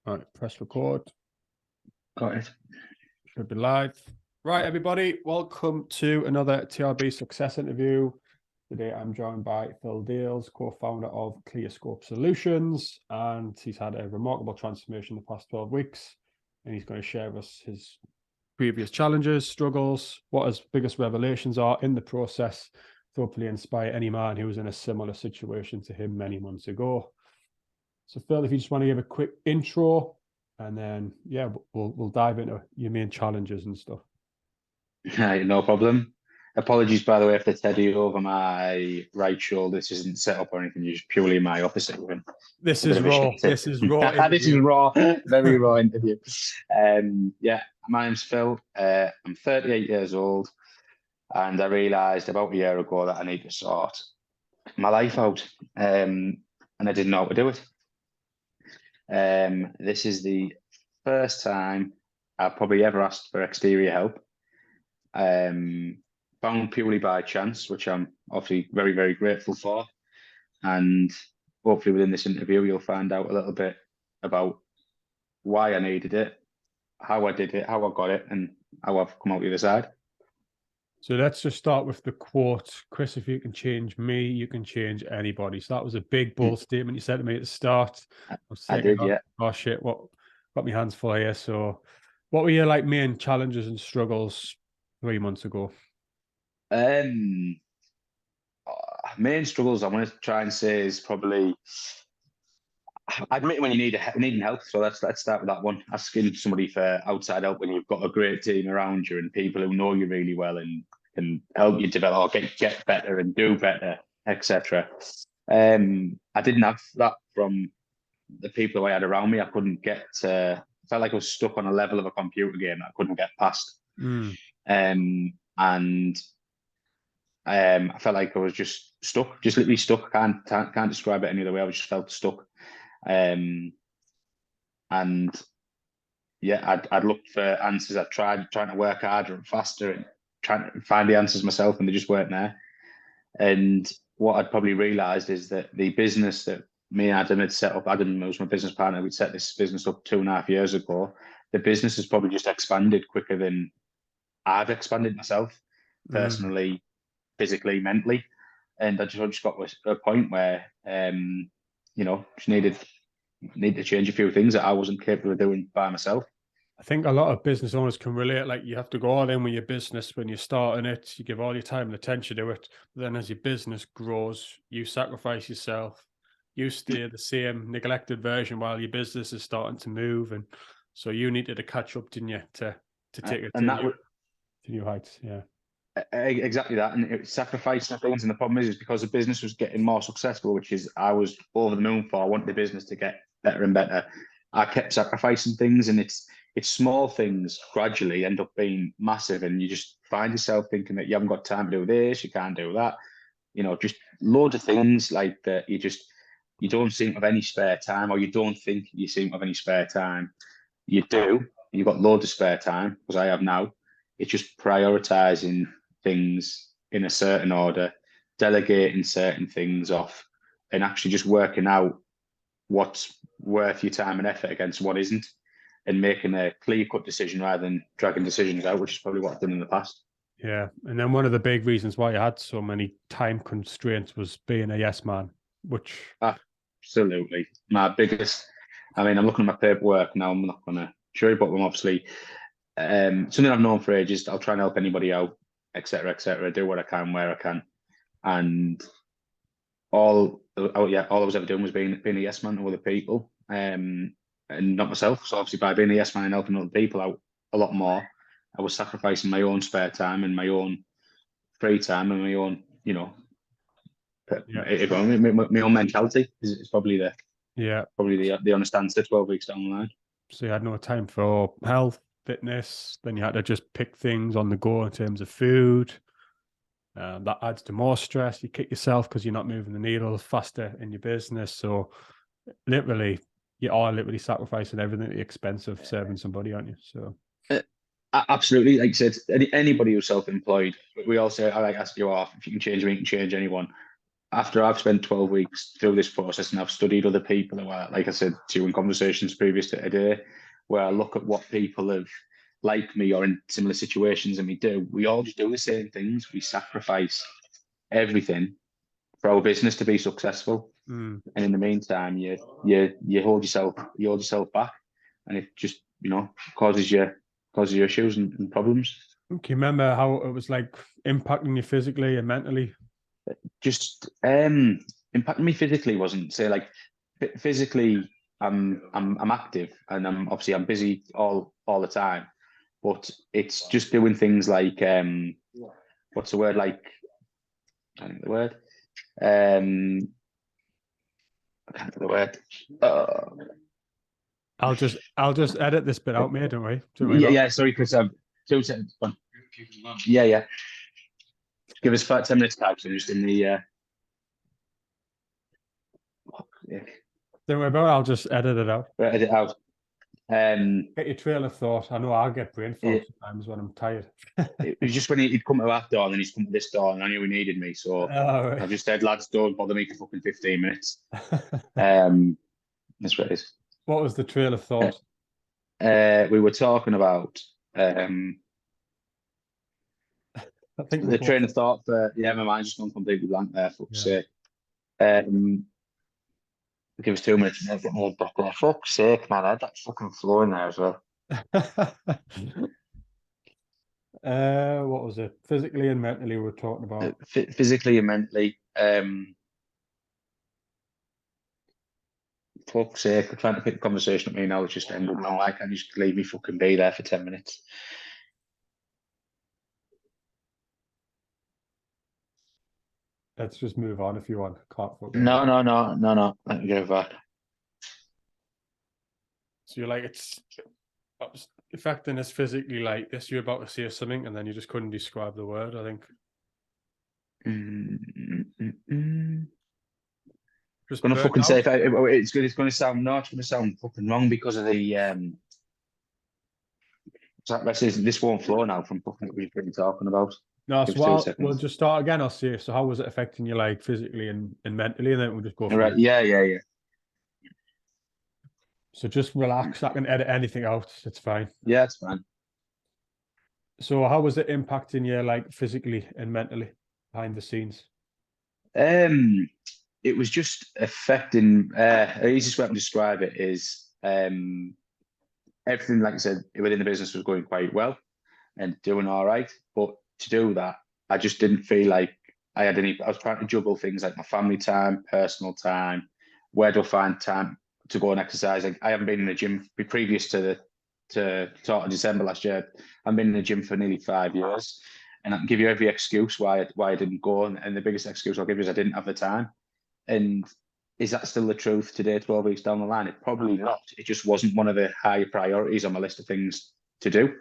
All right, press record. Got it. Should be live. Right, everybody, welcome to another TRB Success interview. Today I'm joined by Phil Dales, co-founder of ClearScope Solutions, and he's had a remarkable transformation in the past 12 weeks, and he's going to share with us his previous challenges, struggles, what his biggest revelations are in the process, to hopefully inspire any man who was in a similar situation to him many months ago. So Phil, if you just want to give a quick intro, and then we'll dive into your main challenges and stuff. No problem. Apologies, by the way, if the teddy over my right shoulder. This isn't set up or anything. You're just purely my opposite. This is raw. This is raw. This is raw. Very raw interview. Yeah, my name's Phil. I'm 38 years old, and I realised about a year ago that I need to sort my life out, and I didn't know how to do it. This is the first time I've probably ever asked for exterior help. Found purely by chance, which I'm obviously very, very grateful for. And hopefully within this interview, you'll find out a little bit about why I needed it, how I did it, how I got it, and how I've come out the other side. So let's just start with the quote. Chris, if you can change me, you can change anybody. So that was a big, bold statement you said to me at the start. I did, yeah. Oh shit, what got my hands full here. So what were your main challenges and struggles 3 months ago? Main struggles I want to try and say is probably, I admit when you needing help. So let's start with that one. Asking somebody for outside help when you've got a great team around you and people who know you really well and can help you develop or get better and do better, etc. I didn't have that from the people I had around me. I couldn't get to, I felt like I was stuck on a level of a computer game that I couldn't get past. And I felt like I was just stuck, just literally stuck. Can't describe it any other way. I just felt stuck. And yeah, I'd looked for answers. I tried trying to work harder and faster and trying to find the answers myself, and they just weren't there. And what I'd probably realised is that the business that me and Adam had set up, Adam was my business partner, we'd set this business up 2.5 years ago. The business has probably just expanded quicker than I've expanded myself, personally, physically, mentally. And I just got to a point where, just needed to change a few things that I wasn't capable of doing by myself. I think a lot of business owners can relate. Like, you have to go all in with your business when you're starting it. You give all your time and attention to it. But then as your business grows, you sacrifice yourself. You stay the same neglected version while your business is starting to move. And so you needed to catch up, didn't you, to take it to new heights. Yeah. Exactly that. And it was sacrificing things. And the problem is because the business was getting more successful, which is I was over the moon for. I wanted the business to get better and better. I kept sacrificing things, and it's small things gradually end up being massive, and you just find yourself thinking that you haven't got time to do this, you can't do that, just loads of things like that. You don't seem to have any spare time, or you don't think you seem to have any spare time. You do. You've got loads of spare time, because I have now. It's just prioritizing things in a certain order, delegating certain things off, and actually just working out what's worth your time and effort against what isn't, and making a clear-cut decision rather than dragging decisions out, which is probably what I've done in the past. Yeah. And then one of the big reasons why you had so many time constraints was being a yes man, which... Absolutely. My biggest... I'm looking at my paperwork now. I'm not going to show you, but I'm obviously... something I've known for ages. I'll try and help anybody out, etc., etc. Do what I can, where I can. And all I was ever doing was being a yes man to other people, and not myself. So obviously by being a yes man and helping other people out a lot more, I was sacrificing my own spare time and my own free time and my own, my own mentality is probably the honest answer 12 weeks down the line. So you had no time for health, fitness, then you had to just pick things on the go in terms of food. That adds to more stress. You kick yourself because you're not moving the needle faster in your business. So literally, you are literally sacrificing everything at the expense of serving somebody, aren't you? So absolutely, like I said, anybody who's self-employed, we all say, I like ask you off, if you can change me, you can change anyone. after I've spent 12 weeks through this process and I've studied other people who are, like I said to you in conversations previous to today, where I look at what people have like me or in similar situations and we all just do the same things. We sacrifice everything for our business to be successful. Mm. And in the meantime, you hold yourself back, and it just causes you issues and problems. Can you remember how it was like impacting you physically and mentally? Just impacting me physically wasn't say like physically I'm active and I'm busy all the time, but it's just doing things like what's the word like I can't think of the word I can't think of the word I'll just edit this bit out, mate. Don't worry. Don't worry yeah about yeah sorry Chris 2 seconds one. Yeah give us 10 minutes time so just in the yeah. Don't worry about it. I'll just edit it out. Edit it out. Get your trail of thought. I know I get brain fog Yeah. sometimes when I'm tired. It was just when he'd come to that door and then he's come to this door and I knew he needed me. So I just said, lads, don't bother me for fucking 15 minutes. That's what it is. What was the trail of thought? We were talking about I think the train of thought for, my mind's just gone completely blank there, fuck's sake. Give us 2 minutes and I'll get more back there. Fuck's sake, man, I had that fucking flow in there as well. What was it? Physically and mentally we were talking about. Physically and mentally. Fuck's sake, we're trying to pick the conversation at me now, it's just ended now. I can't just leave me fucking be there for 10 minutes. Let's just move on if you want. No. Let me go back. So you're like, it's affecting us physically like this. You're about to say something and then you just couldn't describe the word, I think. Just gonna fucking say it's gonna sound fucking wrong because of the this won't flow now from fucking what we've been talking about. No, so we'll just start again. I'll see. So how was it affecting you like physically and mentally, and then we'll just go. Right, yeah. So just relax. I can edit anything out. It's fine. Yeah, it's fine. So how was it impacting you like physically and mentally behind the scenes? It was just affecting. The easiest way to describe it is everything, like I said, within the business was going quite well and doing all right. But to do that, I just didn't feel like I had any. I was trying to juggle things like my family time, personal time. Where do I find time to go and exercise? I haven't been in the gym previous to sort of December last year. I've been in the gym for nearly 5 years, and I can give you every excuse why I didn't go. And the biggest excuse I'll give you is I didn't have the time. And is that still the truth today, 12 weeks down the line? It probably not. It just wasn't one of the higher priorities on my list of things to do.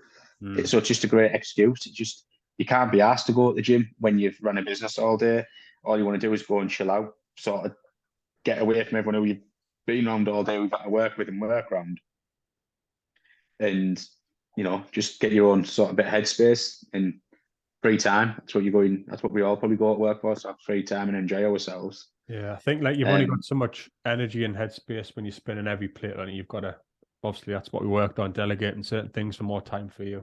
So it's just a great excuse. It's just, you can't be asked to go to the gym when you've run a business all day. All you want to do is go and chill out, sort of get away from everyone who you've been around all day, we've got to work with and work around. And, just get your own sort of bit of headspace and free time. That's what we all probably go to work for, so have free time and enjoy ourselves. Yeah, I think like you've only got so much energy and headspace when you're spinning every plate on it. You've got to, obviously that's what we worked on, delegating certain things for more time for you.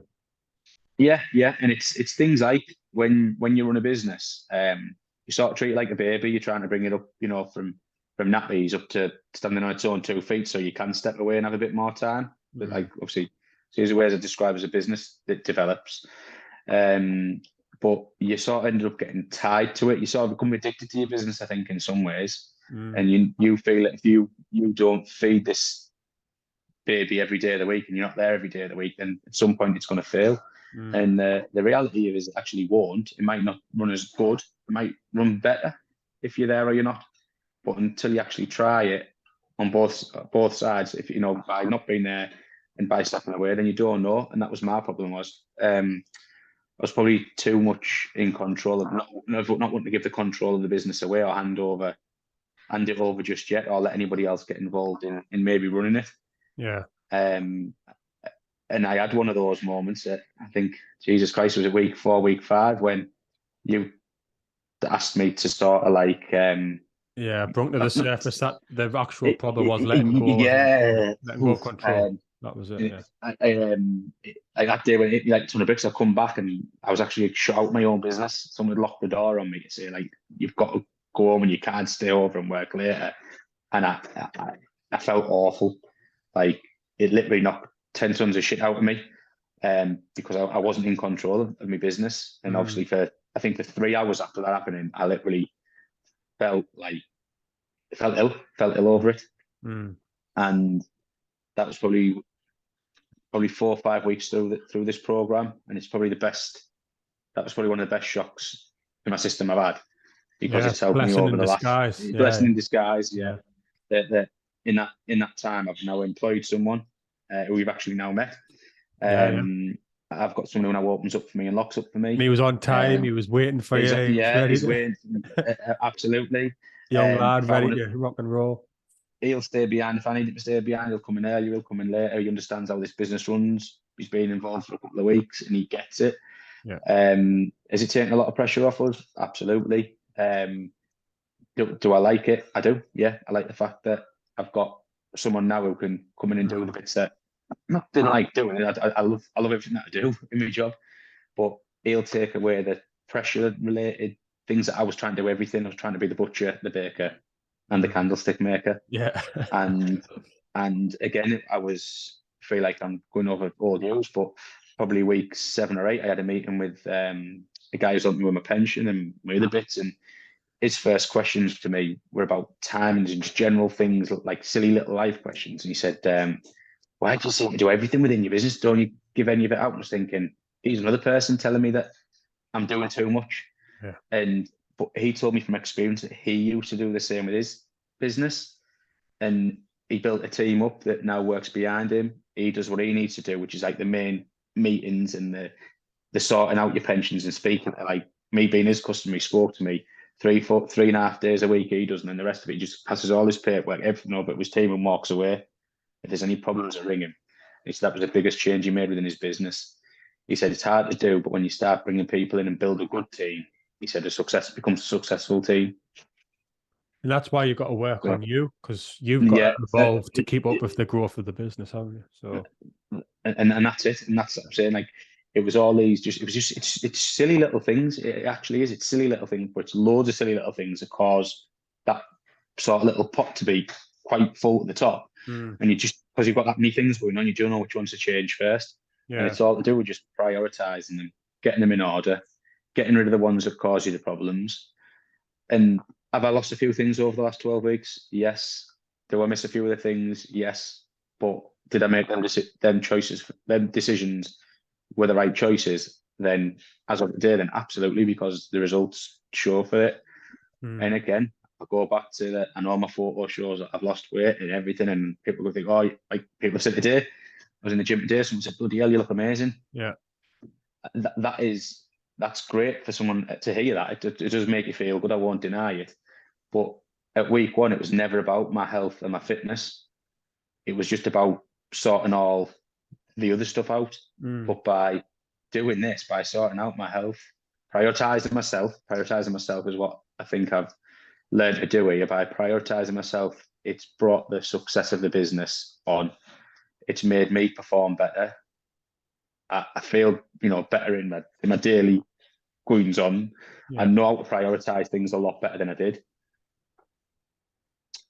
Yeah, and it's things like when you run a business, you sort of treat it like a baby. You're trying to bring it up, from nappies up to standing on its own 2 feet, so you can step away and have a bit more time. But like obviously, there's ways I describe as a business that develops. But you sort of ended up getting tied to it. You sort of become addicted to your business, I think, in some ways. And you feel that if you don't feed this baby every day of the week and you're not there every day of the week, then at some point it's going to fail. And the reality is it actually won't. It might not run as good. It might run better if you're there or you're not. But until you actually try it on both sides, if by not being there and by stepping away, then you don't know. And that was my problem. I was probably too much in control of not wanting to give the control of the business away or hand it over just yet, or let anybody else get involved in maybe running it. Yeah. And I had one of those moments that I think, Jesus Christ, was it week 4, week 5 when you asked me to sort of like Yeah, brought to the surface that the actual problem was letting go, yeah, letting go of control. That was it. Yeah. That day when it hit me like 200 bricks, I come back and I was actually shut out my own business. Someone had locked the door on me to say like, you've got to go home and you can't stay over and work later. And I felt awful. Like it literally knocked 10 tons of shit out of me. Because I wasn't in control of my business. And obviously I think for 3 hours after that happening, I literally felt ill over it. And that was probably 4 or 5 weeks through this program. And it's probably that was probably one of the best shocks in my system I've had, because it's helped me over the last blessing in disguise. Yeah. That in that time, I've now employed someone who we've actually now met. I've got someone who now opens up for me and locks up for me. And he was on time. He was waiting for you. He's waiting. Absolutely. Young lad, ready to rock and roll. He'll stay behind. If I need him to stay behind, he'll come in earlier, he'll come in later. He understands how this business runs. He's been involved for a couple of weeks and he gets it. Yeah. Is it taking a lot of pressure off us? Absolutely. Do I like it? I do. Yeah. I like the fact that I've got someone now who can come in and do the bits that I didn't like doing. I love everything that I do in my job, but he'll take away the pressure related things that I was trying to do everything. I was trying to be the butcher, the baker, and the candlestick maker. Yeah. and again, feel like I'm going over old news, but probably week 7 or 8, I had a meeting with a guy who's helping me with my pension and my other bits, and his first questions to me were about timings and just general things, like silly little life questions. And he said, why do you seem to do everything within your business? Don't you give any of it out? I was thinking, he's another person telling me that I'm doing too much. Yeah. But he told me from experience that he used to do the same with his business, and he built a team up that now works behind him. He does what he needs to do, which is like the main meetings and the sorting out your pensions and speaking. Like me being his customer, he spoke to me 3.5 days a week. He does, and then the rest of it, he just passes all his paperwork, everything over to his team and walks away. If there's any problems, I ring him. He said that was the biggest change he made within his business. He said it's hard to do, but when you start bringing people in and build a good team, he said becomes a successful team. And that's why you've got to work on you, because you've got to evolve to keep up with the growth of the business, haven't you? So, and that's it. And that's what I'm saying. Like it was all these it's silly little things. It actually is. It's silly little things, but it's loads of silly little things that cause that sort of little pot to be quite full at the top. And you just, because you've got that many things going on, you don't know which ones to change first. And it's all to do with just prioritizing them, getting them in order, getting rid of the ones that cause you the problems. And have I lost a few things over the last 12 weeks? Yes. Do I miss a few of the things? Yes. But did I make them decisions were the right choices? Then, as of today, then absolutely, because the results show for it. And again, I go back to that. I know my photo shows that I've lost weight and everything, and people will think, oh, like people have said today, I was in the gym today, someone said, bloody hell, you look amazing. Yeah. That's great for someone to hear that. It does make you feel good. I won't deny it. But at week 1, it was never about my health and my fitness. It was just about sorting all the other stuff out. But by doing this, by sorting out my health, prioritizing myself is what I think I've learned to do here. By prioritizing myself, it's brought the success of the business on. It's made me perform better. I feel, better in my daily goings on. Yeah. I know how to prioritize things a lot better than I did.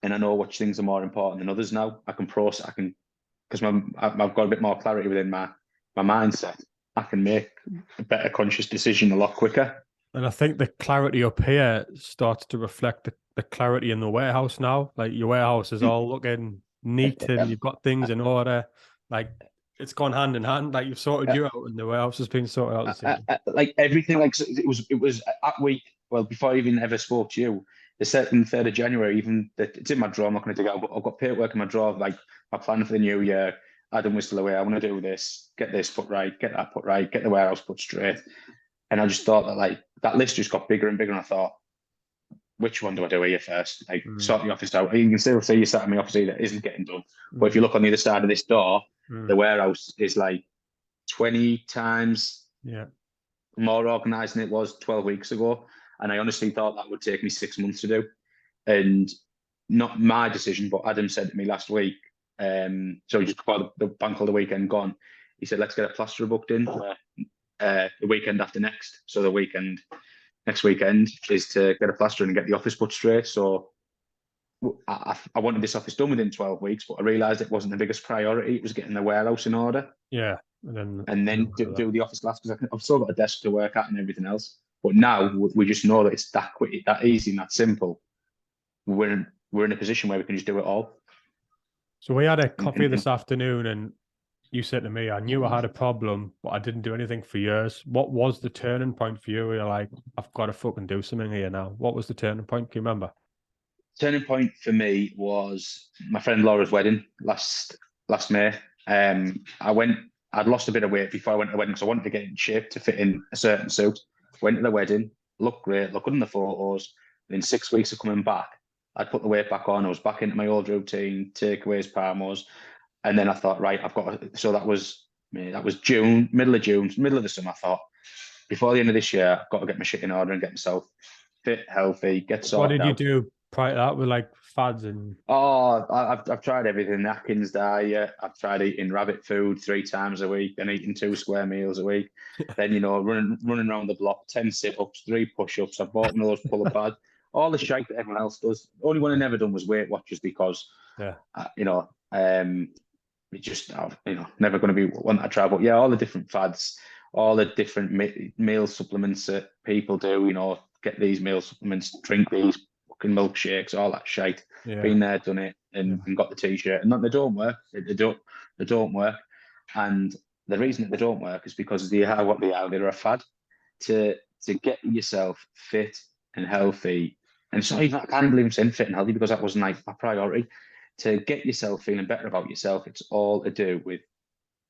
And I know which things are more important than others now. Because I've got a bit more clarity within my mindset. I can make a better conscious decision a lot quicker. And I think the clarity up here starts to reflect the clarity in the warehouse now. Like your warehouse is all looking neat and you've got things in order. Like it's gone hand in hand. Like you've sorted you out and the warehouse has been sorted out. Like everything, like it was that week. Well, before I even ever spoke to you, the 2nd and 3rd of January, it's in my drawer. I'm not going to dig out, but I've got paperwork in my drawer. Like my plan for the new year. Adam Whistle away. I want to do this. Get this put right. Get that put right. Get the warehouse put straight. And I just thought that like that list just got bigger and bigger. And I thought, which one do I do here first? Like sort the office out. You can still see you sat in my office here that isn't getting done. But if you look on the other side of this door, the warehouse is like 20 times more organised than it was 12 weeks ago. And I honestly thought that would take me 6 months to do. And not my decision, but Adam said to me last week, so just before the bank holiday weekend gone, he said, let's get a plasterer booked in for the weekend after next. So next weekend is to get a plaster and get the office put straight. So I wanted this office done within 12 weeks, but I realised it wasn't the biggest priority. It was getting the warehouse in order. Yeah. And then do the office glass, because I've still got a desk to work at and everything else. But now we just know that it's that quick, that easy, and that simple. We're in a position where we can just do it all. So we had a coffee this afternoon, and you said to me, I knew I had a problem, but I didn't do anything for years. What was the turning point for you? Where you're like, I've got to fucking do something here now. What was the turning point? Can you remember? Turning point for me was my friend Laura's wedding last May. I'd lost a bit of weight before I went to the wedding, because I wanted to get in shape to fit in a certain suit. Went to the wedding, looked great, looked good in the photos. And in 6 weeks of coming back, I'd put the weight back on. I was back into my old routine, takeaways, Parmos. And then I thought, right, so that was June, middle of the summer. I thought, before the end of this year, I've got to get my shit in order and get myself fit, healthy, get sorted out. What did you do prior to that with like fads and? Oh, I've tried everything. Atkins diet. I've tried eating rabbit food 3 times a week and eating 2 square meals a week. Then, running around the block, 10 sit-ups, 3 push-ups. I bought one of those pull-up pads. All the shite that everyone else does. The only one I never done was Weight Watchers, because, it's just, never going to be one that I try. But yeah, all the different fads, all the different meal supplements that people do, get these meal supplements, drink these fucking milkshakes, all that shite. Yeah. Been there, done it, and got the t-shirt. And they don't work. They don't work. And the reason that they don't work is because they're a fad. To get yourself fit and healthy, and it's not even, I can't believe I'm saying fit and healthy, because that wasn't like my priority. To get yourself feeling better about yourself, it's all to do with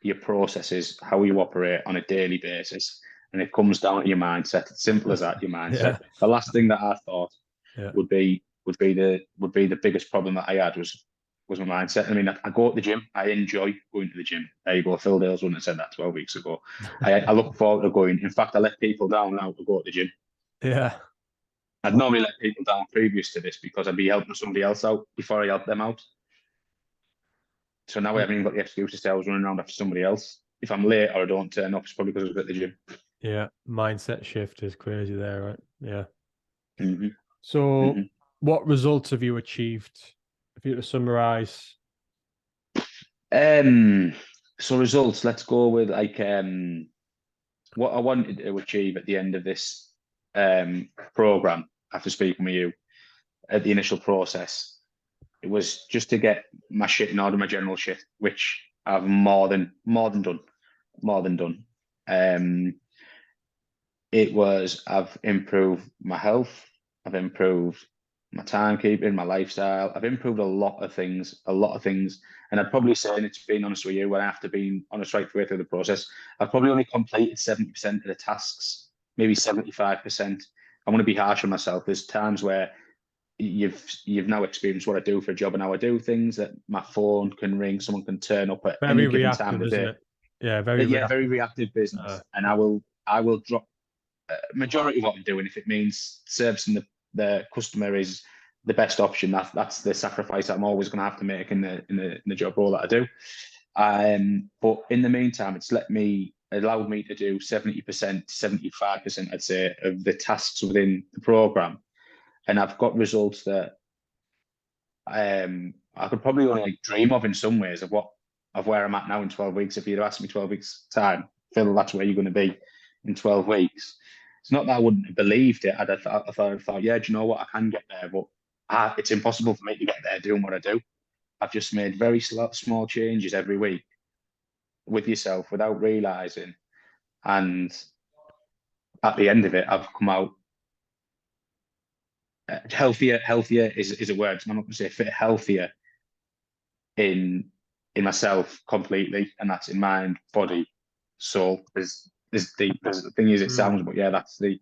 your processes, how you operate on a daily basis. And it comes down to your mindset. It's simple as that, your mindset. Yeah. The last thing that I thought would be the biggest problem that I had was my mindset. I mean, I go to the gym. I enjoy going to the gym. There you go. Phil Dales wouldn't have said that 12 weeks ago. I look forward to going. In fact, I let people down now to go to the gym. Yeah. I'd normally let people down previous to this, because I'd be helping somebody else out before I help them out. So now I haven't even got the excuse to say I was running around after somebody else. If I'm late or I don't turn up, it's probably because I was at the gym. Yeah. Mindset shift is crazy there, right? Yeah. Mm-hmm. So what results have you achieved? If you were to summarize. So results, let's go with what I wanted to achieve at the end of this program, after speaking with you at the initial process. It was just to get my shit in order, my general shit, which I've more than done. I've improved my health, I've improved my timekeeping, my lifestyle. I've improved a lot of things. And I'd probably say, and it's being honest with you, when I have to be honest right the way through the process, I've probably only completed 70% of the tasks, maybe 75%. I want to be harsh on myself. There's times where you've now experienced what I do for a job and how I do things, that my phone can ring, someone can turn up at any given time of the day. Yeah, very reactive business. And I will drop majority of what I'm doing if it means servicing the customer is the best option. That's the sacrifice that I'm always going to have to make in the job role that I do. But in the meantime, it's allowed me to do 70%, 75%, I'd say, of the tasks within the program. And I've got results that I could probably only dream of in some ways of where I'm at now in 12 weeks. If you'd asked me 12 weeks time, Phil, that's where you're going to be in 12 weeks. It's not that I wouldn't have believed it. I thought, yeah, do you know what? I can get there, but it's impossible for me to get there doing what I do. I've just made very small changes every week with yourself without realizing. And at the end of it, I've come out healthier is a word. I'm not going to say fit, healthier in myself completely, and that's in mind, body, soul. There's the thing is, it sounds, but yeah, that's the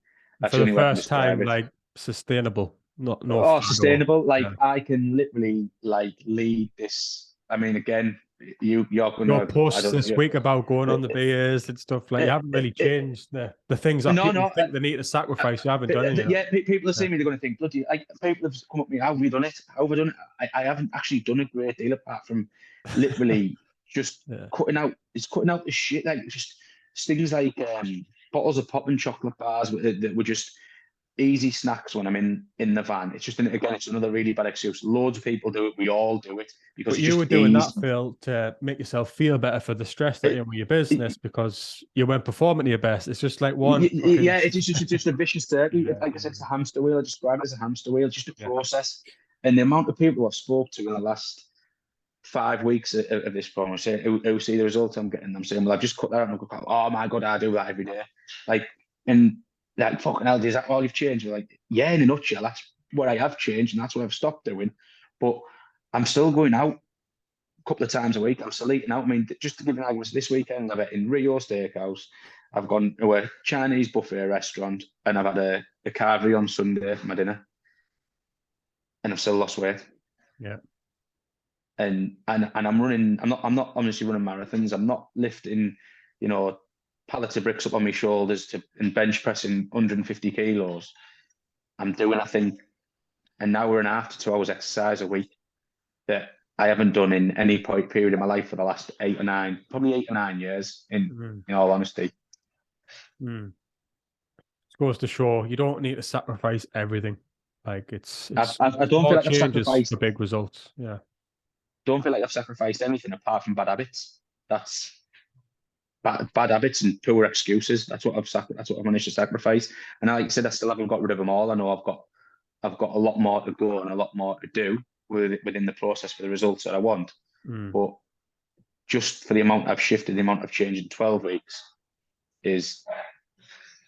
only way I can describe it. Like sustainable, not sustainable. I can literally lead this. I mean, again, you're Your gonna. I posts don't. this week about going on the beers and stuff, like you haven't really changed the things that No, people no. think they need to sacrifice. You haven't done it. Yeah, people are seeing me. They're going to think, bloody. People have come up to me. How have we done it? How have we done it? I haven't actually done a great deal apart from literally just Yeah. cutting out. It's cutting out the shit. Like just things like bottles of pop and chocolate bars that were just easy snacks when I'm in the van. It's just again, it's another really bad excuse. Loads of people do it. We all do it because But it's you just were doing easy. that, Phil, to make yourself feel better for the stress that you're in with your business because you weren't performing to your best. It's just like one fucking Yeah, it's just a vicious circle. Yeah. Like I said, it's a hamster wheel. I describe it as a hamster wheel, just a Yeah. process. And the amount of people I've spoke to in the last 5 weeks of this program saying who see the results I'm getting, I'm saying, well, I've just cut that out and go, oh my God, I do that every day. Like, and like, fucking hell, is that all you've changed? You're like, yeah, in a nutshell, that's what I have changed and that's what I've stopped doing. But I'm still going out a couple of times a week. I'm still eating out. I mean, just to give you an argument, this weekend I've in Rio Steakhouse. I've gone to a Chinese buffet restaurant and I've had a carvery on Sunday for my dinner. And I've still lost weight. Yeah. And I'm running. I'm not honestly running marathons. I'm not lifting, pallets of bricks up on my shoulders and bench pressing 150 kilos. I'm doing, I think, an hour and a half to 2 hours exercise a week that I haven't done in any period of my life for the last probably 8 or 9 years. In all honesty, it goes to show you don't need to sacrifice everything. Like it's I don't feel like I've changes sacrificed. for big results. Yeah. Don't feel like I've sacrificed anything apart from bad habits. That's bad habits and poor excuses. That's what I've managed to sacrifice. And like I said, I still haven't got rid of them all. I know I've got a lot more to go and a lot more to do within the process for the results that I want. But just for the amount I've shifted, the amount I've changed in 12 weeks is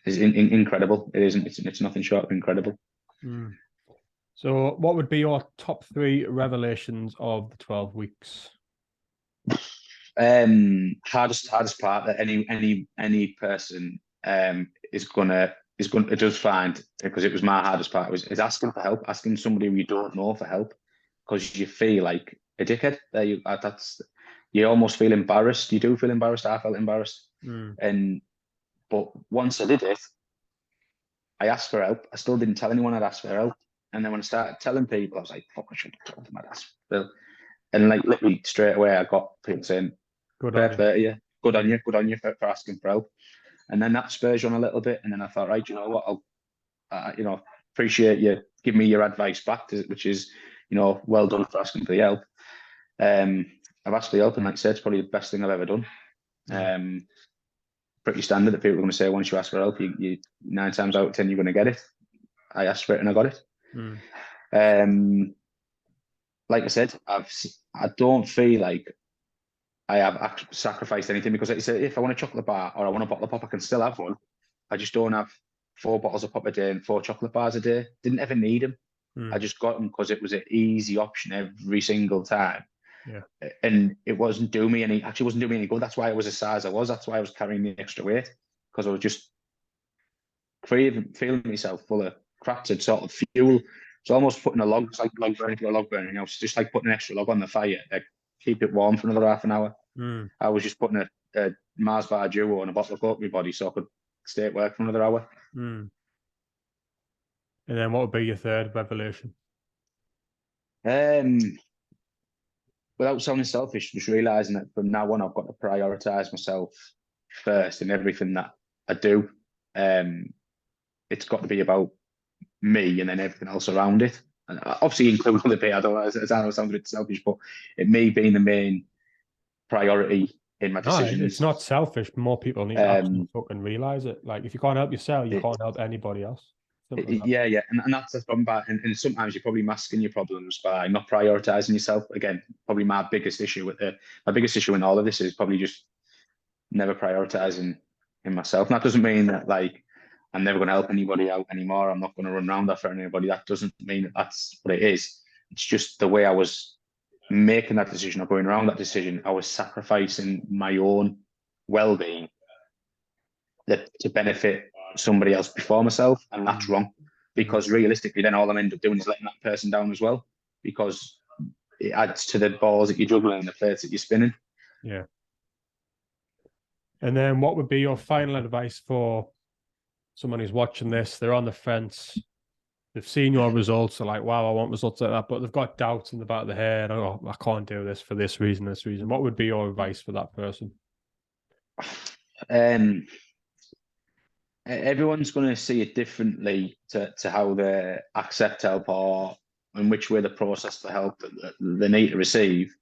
incredible. It isn't. It's nothing short of incredible. So, what would be your top 3 revelations of the 12 weeks? Hardest part that any person it does find, because it was my hardest part, is asking for help, asking somebody who you don't know for help, because you feel like a dickhead. You almost feel embarrassed. You do feel embarrassed. I felt embarrassed, but once I did it, I asked for help. I still didn't tell anyone I'd asked for help. And then when I started telling people, I was like, fuck, I should have told them I'd asked for help. And like literally straight away, I got people saying, good on you, good on you for asking for help. And then that spurs you on a little bit. And then I thought, right, you know what, I'll appreciate you giving me your advice back, which is, well done for asking for the help. I've asked for the help, and like I said, it's probably the best thing I've ever done. Pretty standard that people are going to say once you ask for help, you 9 times out of 10 you're going to get it. I asked for it and I got it. Like I said, I don't feel like I have sacrificed anything, because like I said, if I want a chocolate bar or I want a bottle of pop, I can still have one. I just don't have 4 bottles of pop a day and 4 chocolate bars a day. Didn't ever need them. I just got them because it was an easy option every single time. Yeah. And it wasn't doing me any good. That's why I was the size I was. That's why I was carrying the extra weight, because I was just feeling myself full of crap to sort of fuel. It's almost putting a log, it's like log burning, it's just like putting an extra log on the fire to keep it warm for another half an hour. I was just putting a Mars Bar Duo and a bottle of Coke in my body so I could stay at work for another hour. And then what would be your 3rd revelation? Without sounding selfish, just realising that from now on I've got to prioritise myself first in everything that I do. It's got to be about me and then everything else around it. And obviously including the pay. I don't know, it sounds a bit selfish, but me being the main priority in my decisions. No, it's not selfish. More people need to actually fucking realise it. Like, if you can't help yourself, you can't help anybody else. Yeah. And that's the problem. And sometimes you're probably masking your problems by not prioritising yourself. Again, probably my biggest issue in all of this is probably just never prioritising in myself. And that doesn't mean that like I'm never going to help anybody out anymore. I'm not going to run around after anybody. That doesn't mean that that's what it is. It's just the way I was making that decision or going around that decision, I was sacrificing my own well-being to benefit somebody else before myself, and that's wrong, because realistically then all I'm end up doing is letting that person down as well, because it adds to the balls that you're juggling and the plates that you're spinning. Yeah. And then what would be your final advice for someone who's watching this? They're on the fence. They've seen your results. They're like, wow, I want results like that. But they've got doubts in the back of their head. Oh, I can't do this for this reason, this reason. What would be your advice for that person? Everyone's going to see it differently to how they accept help or in which way they process the help that they need to receive.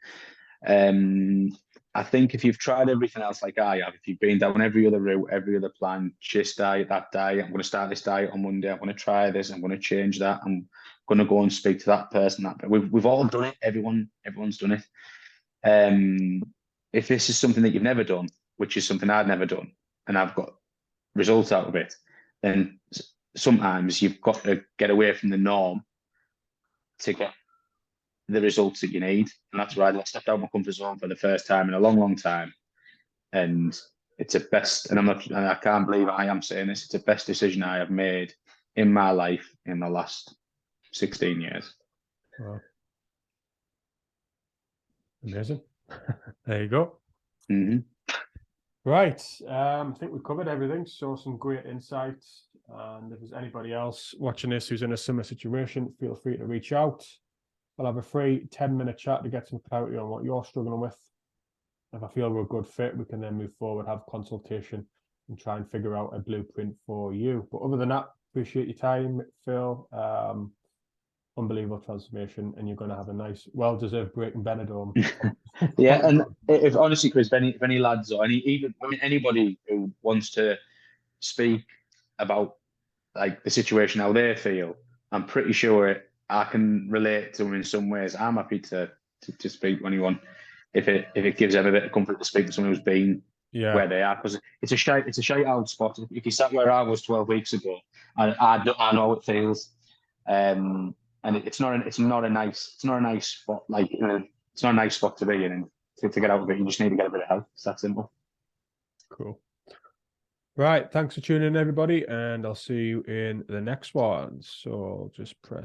I think if you've tried everything else like I have, if you've been down every other route, every other plan, this diet, that diet, I'm going to start this diet on Monday, I'm going to try this, I'm going to change that, I'm going to go and speak to that person. That we've all done it. Everyone's done it. If this is something that you've never done, which is something I'd never done, and I've got results out of it, then sometimes you've got to get away from the norm to get the results that you need. And that's why I stepped out of my comfort zone for the first time in a long, long time. And it's the best, and I can't believe I am saying this, it's the best decision I have made in my life in the last 16 years. Wow. Amazing. There you go. Mm-hmm. Right. I think we covered everything. So some great insights. And if there's anybody else watching this who's in a similar situation, feel free to reach out. I'll have a free 10-minute chat to get some clarity on what you're struggling with. If I feel we're a good fit, we can then move forward, have consultation, and try and figure out a blueprint for you. But other than that, appreciate your time, Phil. Unbelievable transformation, and you're going to have a nice, well-deserved break in Benidorm. Yeah, and if honestly, Chris, if any lads or anybody who wants to speak about like the situation, how they feel, I'm pretty sure I can relate to them in some ways. I'm happy to speak to anyone if it gives them a bit of comfort to speak to someone who's been where they are, because it's a shite out spot. If you sat where I was 12 weeks ago, I know it feels, and it's not a nice spot. Like it's not a nice spot to be in, and to get out of it, you just need to get a bit of help. It's that simple. Cool. Right, thanks for tuning in, everybody, and I'll see you in the next one. So just press